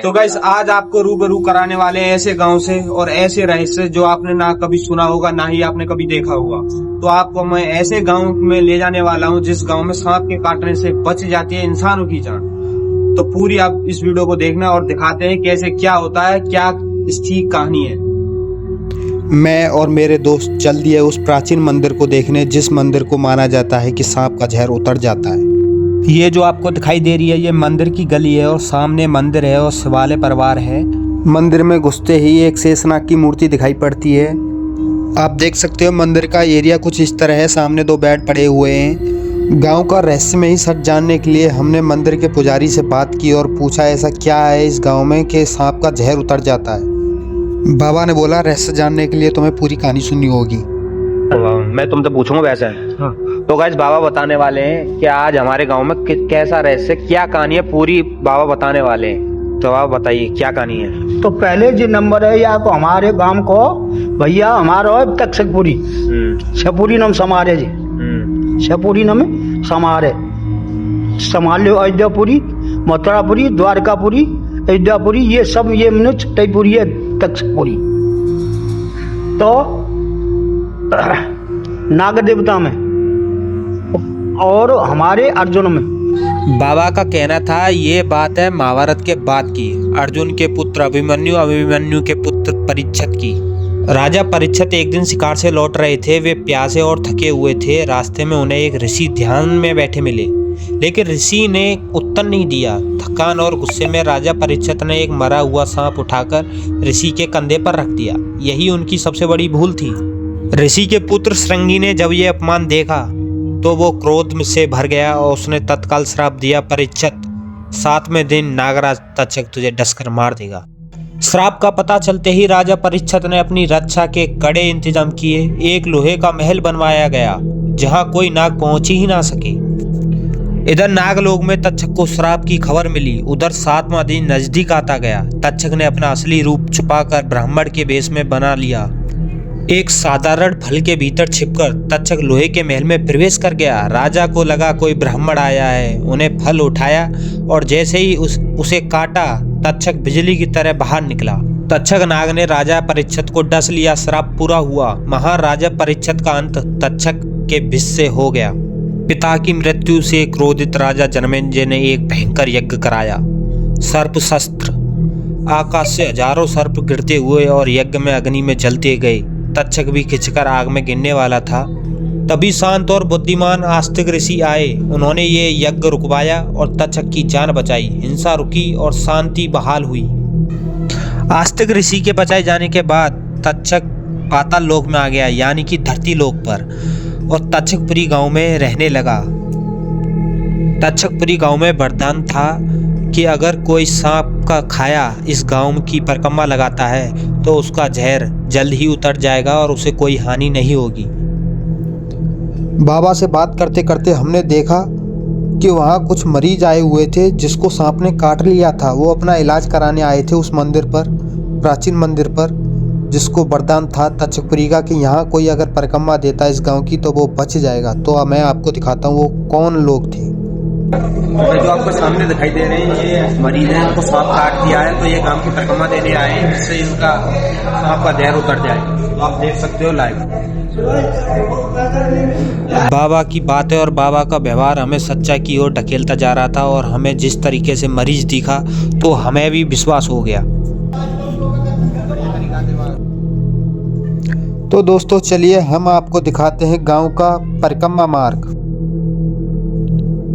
तो गाइस आज आपको रूबरू कराने वाले हैं ऐसे गांव से और ऐसे रहस्य जो आपने ना कभी सुना होगा ना ही आपने कभी देखा होगा। तो आपको मैं ऐसे गांव में ले जाने वाला हूं जिस गांव में सांप के काटने से बच जाती है इंसानों की जान। तो पूरी आप इस वीडियो को देखना और दिखाते हैं कैसे क्या होता है, क्या इसकी कहानी है। मैं और मेरे दोस्त चल दिए उस प्राचीन मंदिर को देखने जिस मंदिर को माना जाता है कि सांप का जहर उतर जाता है। ये जो आपको दिखाई दे रही है ये मंदिर की गली है और सामने मंदिर है और शिवालय परिवार है। मंदिर में घुसते ही एक शेषनाग की मूर्ति दिखाई पड़ती है। आप देख सकते हो मंदिर का एरिया कुछ इस तरह है। सामने 2 बेड पड़े हुए हैं। गांव का रहस्यमयी सच जानने के लिए हमने मंदिर के पुजारी से बात की और पूछा ऐसा क्या है इस गाँव में कि सांप का जहर उतर जाता है। बाबा ने बोला रहस्य जानने के लिए तुम्हें पूरी कहानी सुननी होगी। मैं तुमसे पूछूंगा वैसे। हाँ। तो गाइस बाबा बताने वाले हैं कि आज हमारे गांव में कैसा रहस्य, क्या कहानी है, पूरी बाबा बताने वाले हैं। तो आप बताइए क्या कहानी है। तो पहले जो नंबर है या को हमारे गांव को भैया हमारा है तक्षकपुरी छपुरी नाम समारे जी छपुरी नाम समारे समाल्यो अयोध्यापुरी मथुरापुरी द्वारकापुरी अयोध्यापुरी ये सब ये मैंने छठईपुरी है तक्षकपुरी। तो नाग देवता में और हमारे अर्जुन में। बाबा का कहना था ये बात है महाभारत के बाद की, अर्जुन के पुत्र अभिमन्यु अभिमन्यु के पुत्र परीक्षित की। राजा परीक्षित एक दिन शिकार से लौट रहे थे। वे प्यासे और थके हुए थे। रास्ते में उन्हें एक ऋषि ध्यान में बैठे मिले, लेकिन ऋषि ने उत्तर नहीं दिया। थकान और गुस्से में राजा परीक्षित ने एक मरा हुआ सांप उठाकर ऋषि के कंधे पर रख दिया। यही उनकी सबसे बड़ी भूल थी। ऋषि के पुत्र श्रृंगी ने जब यह अपमान देखा तो वो क्रोध से भर गया और उसने तत्काल श्राप दिया, परीक्षित 7वें दिन नागराज तक्षक तुझे डसकर मार देगा। श्राप का पता चलते ही राजा परीक्षित ने अपनी रक्षा के कड़े इंतजाम किए। एक लोहे का महल बनवाया गया जहां कोई नाग पहुंच ही ना सके। इधर नागलोक में तक्षक को श्राप की खबर मिली। उधर 7वां दिन नजदीक आता गया। तक्षक ने अपना असली रूप छुपाकर ब्राह्मण के वेश में बना लिया। एक साधारण फल के भीतर छिपकर तक्षक लोहे के महल में प्रवेश कर गया। राजा को लगा कोई ब्राह्मण आया है। उन्हें फल उठाया और जैसे ही उसे काटा तक्षक बिजली की तरह बाहर निकला। तक्षक नाग ने राजा परीक्षित को डस लिया। श्राप पूरा हुआ। महाराजा परीक्षित का अंत तक्षक के विष से हो गया। पिता की मृत्यु से क्रोधित राजा जनमेजय ने एक भयंकर यज्ञ कराया। सर्प शस्त्र आकाश से हजारों सर्प गिरते हुए और यज्ञ में अग्नि में जलते गए। तक्षक भी खिंचकर आग में गिरने वाला था। तभी शांत और बुद्धिमान आस्तिक ऋषि आए। उन्होंने ये यज्ञ रुकवाया और तक्षक की जान बचाई। हिंसा रुकी और शांति बहाल हुई। आस्तिक ऋषि के बचाए जाने के बाद तक्षक पाताल लोक में आ गया, यानी कि धरती लोक पर, और तक्षकपुरी गांव में रहने लगा। तक्षकपुरी गांव में वरदान था कि अगर कोई सांप का खाया इस गांव की परिक्रमा लगाता है तो उसका जहर जल्द ही उतर जाएगा और उसे कोई हानि नहीं होगी। बाबा से बात करते करते हमने देखा कि वहाँ कुछ मरीज आए हुए थे जिसको सांप ने काट लिया था। वो अपना इलाज कराने आए थे उस मंदिर पर, प्राचीन मंदिर पर, जिसको वरदान था तक्षकपुरी का कि यहाँ कोई अगर परिक्रमा देता है इस गांव की तो वो बच जाएगा। तो मैं आपको दिखाता हूँ वो कौन लोग थे। जो आपको सामने दिखाई दे रहे हैं ये मरीज हैं, उनको सांप काट दिया है तो ये गांव की परिक्रमा देने आए हैं जिससे इनका सांप का जहर उतर जाए। तो आप देख सकते हो लाइव। बाबा की बातें और बाबा का व्यवहार हमें सच्चाई की ओर ढकेलता जा रहा था और हमें जिस तरीके से मरीज दिखा तो हमें भी विश्वास हो गया। तो दोस्तों चलिए हम आपको दिखाते हैं गांव का परिक्रमा मार्ग।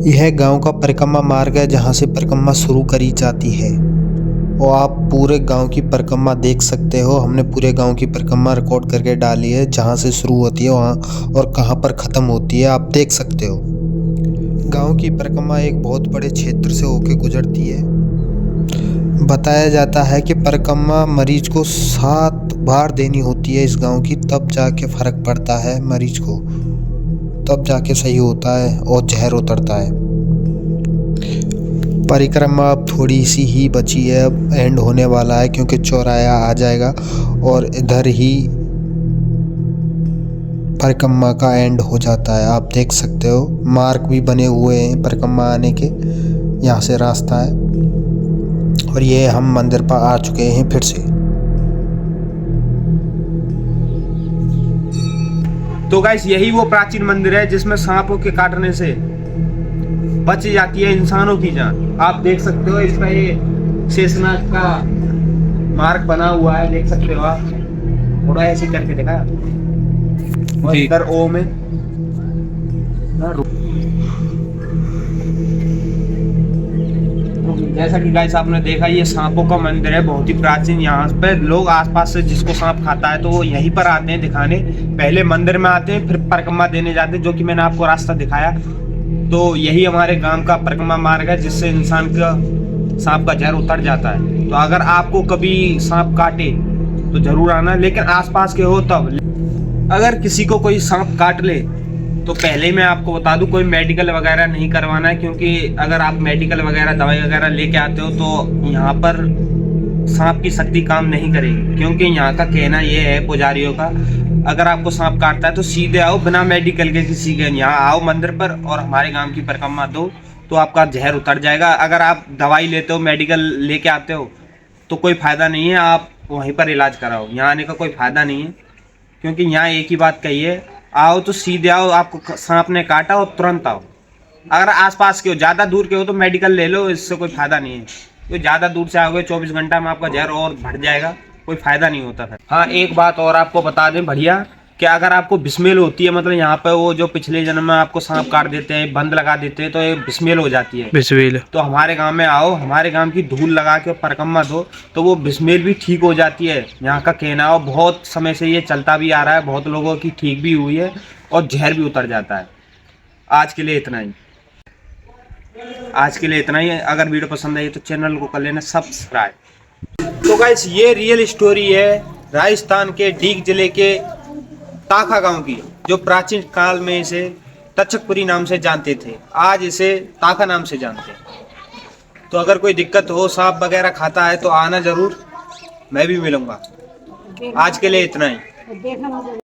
यह गांव का परिक्रमा मार्ग है जहां से परिक्रमा शुरू करी जाती है और आप पूरे गांव की परिक्रमा देख सकते हो। हमने पूरे गांव की परिक्रमा रिकॉर्ड करके डाली है, जहां से शुरू होती है वहां और कहां पर ख़त्म होती है आप देख सकते हो। गांव की परिक्रमा एक बहुत बड़े क्षेत्र से होकर गुजरती है। बताया जाता है कि परिक्रमा मरीज को 7 बार देनी होती है इस गांव की, तब जाके फर्क पड़ता है मरीज को, तब जाके सही होता है और जहर उतरता है। परिक्रमा अब थोड़ी सी ही बची है, अब एंड होने वाला है क्योंकि चौराहा आ जाएगा और इधर ही परिक्रमा का एंड हो जाता है। आप देख सकते हो मार्ग भी बने हुए हैं परिक्रमा आने के, यहाँ से रास्ता है। और ये हम मंदिर पर आ चुके हैं फिर से। तो गाइस यही वो प्राचीन मंदिर है जिसमें सांपों के काटने से बच जाती है इंसानों की जान। आप देख सकते हो इसका ये शेषनाग का मार्ग बना हुआ है, देख सकते हो आप। थोड़ा ऐसे करके देखा और जी। इधर ओम है। जैसा कि गाइस आपने देखा ये सांपों का मंदिर है, बहुत ही प्राचीन। यहाँ पे लोग आसपास से जिसको सांप खाता है तो वो यहीं पर आते हैं दिखाने। पहले मंदिर में आते हैं फिर परिक्रमा देने जाते हैं, जो कि मैंने आपको रास्ता दिखाया। तो यही हमारे गांव का परिक्रमा मार्ग है जिससे इंसान का सांप का जहर उतर जाता है। तो अगर आपको कभी सांप काटे तो जरूर आना, लेकिन आसपास के हो तब। अगर किसी को कोई सांप काट ले तो पहले मैं आपको बता दूं कोई मेडिकल वगैरह नहीं करवाना है, क्योंकि अगर आप मेडिकल वगैरह दवाई वगैरह लेके आते हो तो यहाँ पर सांप की शक्ति काम नहीं करेगी। क्योंकि यहाँ का कहना ये है पुजारियों का, अगर आपको सांप काटता है तो सीधे आओ बिना मेडिकल के, किसी के यहाँ आओ मंदिर पर और हमारे गांव की परिक्रमा दो तो आपका जहर उतर जाएगा। अगर आप दवाई लेते हो मेडिकल लेके आते हो तो कोई फायदा नहीं है, आप वहीं पर इलाज कराओ। यहाँ आने का कोई फायदा नहीं है, क्योंकि यहाँ एक ही बात कही है, आओ तो सीधे आओ, आपको सांप ने काटा और तुरंत आओ। अगर आसपास के हो, ज़्यादा दूर के हो तो मेडिकल ले लो, इससे कोई फायदा नहीं है। तो ज़्यादा दूर से आओगे 24 घंटा में आपका जहर और बढ़ जाएगा, कोई फायदा नहीं होता फिर। हाँ एक बात और आपको बता दें बढ़िया, कि अगर आपको बिस्मेल होती है, मतलब यहाँ पे वो जो पिछले जन्म में आपको सांप काट देते हैं, बंद लगा देते हैं, तो ये बिस्मेल हो जाती है। बिस्मिल। तो हमारे गांव में आओ, हमारे गांव की धूल लगा के परिक्रमा दो तो वो बिस्मेल भी ठीक हो जाती है। यहाँ का कहना है, बहुत समय से ये चलता भी आ रहा है, बहुत लोगों की ठीक भी हुई है और जहर भी उतर जाता है। आज के लिए इतना ही। अगर वीडियो पसंद आई तो चैनल को कर लेना सब्सक्राइब। तो गाइस ये रियल स्टोरी है राजस्थान के डीग जिले के ताखा गांव की, जो प्राचीन काल में इसे तक्षकपुरी नाम से जानते थे, आज इसे ताखा नाम से जानते हैं। तो अगर कोई दिक्कत हो, सांप वगैरह खाता है तो आना जरूर, मैं भी मिलूंगा। आज के लिए इतना ही।